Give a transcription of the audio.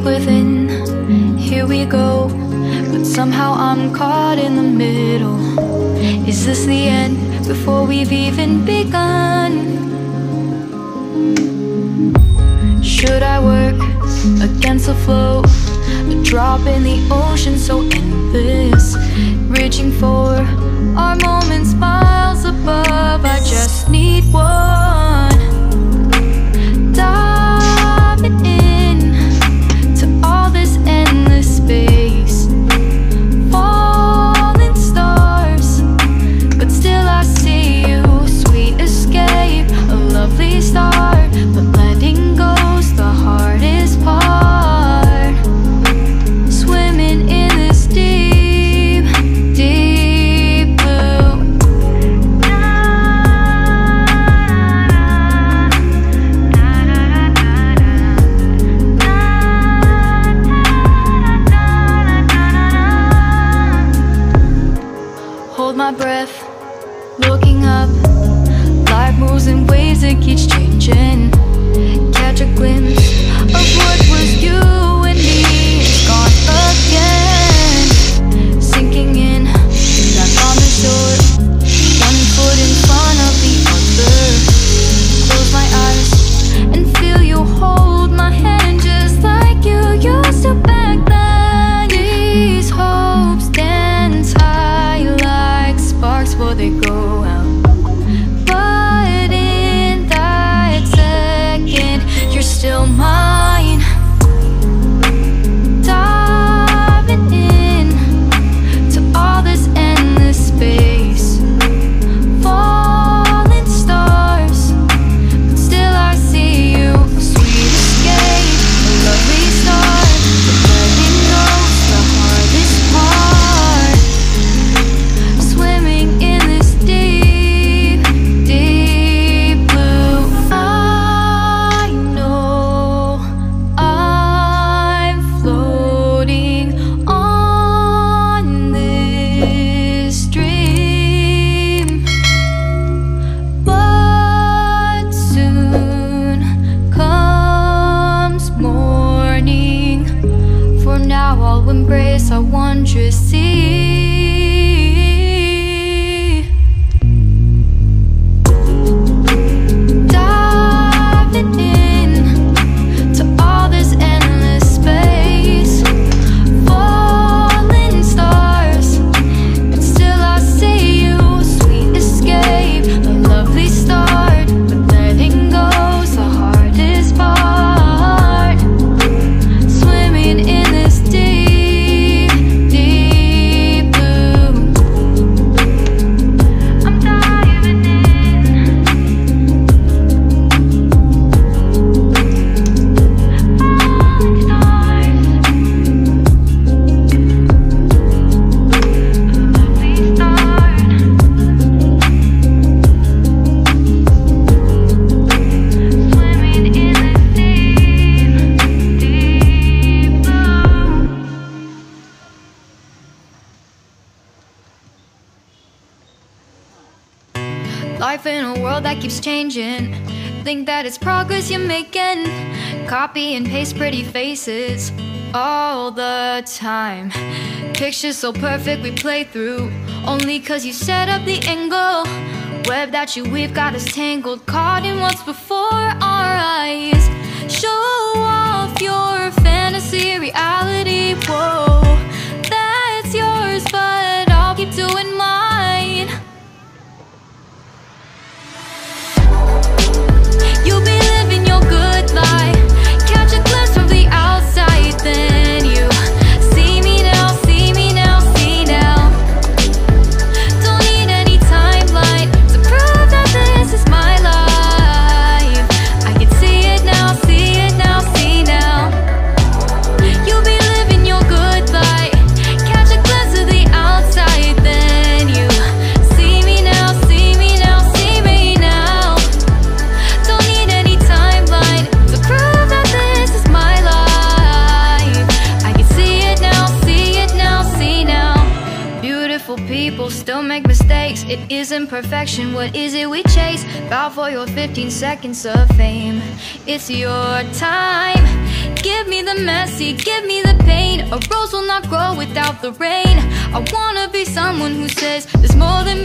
within, here we go. But somehow I'm caught in the middle. Is this the end before we've even begun? Should I work against the flow? A drop in the ocean so endless, reaching for our moments miles above. I just need one. Diving in to all this endless space, falling stars, but still I see you. Sweet escape, a lovely start, but letting go's the hardest part. Swimming in this deep, deep blue. Hold my breath, looking up. Life moves in waves, it keeps changing. Catch a glimpse of what was you and me. It's gone again, sinking in back on the shore. One foot in front of the other. Close my eyes and feel you hold my hand just like you used to back then. These hopes dance high like sparks before they go out. But in that second, you're still mine. Diving in to all this endless space, falling stars, but still I see you. Sweet escape, a lovely start, but letting go's the hardest part. Swimming in this deep, deep blue. I know I'm floating on this dream, but soon comes morning. For now I'll embrace our wondrous sea. Diving in to all this endless space, falling stars, but still I see you. Sweet escape, a lovely start, but letting go's the hardest part. Swimming in this deep, deep blue. I'm diving in. Falling stars, lovely start. Swimming in this deep, deep blue. Life in a world that keeps changing. Think that it's progress you're making. Copy and paste pretty faces all the time. Pictures so perfect we play through, only cause you set up the angle. Web that you weave got us tangled, caught in what's before our eyes. Show off your fantasy, reality, whoa, that's yours, but I'll keep doing mine. You'll be living your good life, catch a glimpse from the outside, then you see me now, see me now, see now. Don't need any timeline to prove that this is my life. I can see it now, see it now, see now. You'll be living your good life, catch a glimpse of the outside, then you see me now, see me now, see me now. Don't need any timeline to prove that this is my life. I can see it now, see it now, see now. Beautiful people still make mistakes. It isn't perfection, what is it we chase? Bow for your 15 seconds of fame. It's your time. Give me the messy, give me the pain. A rose will not grow without the rain. I wanna be someone who says there's more than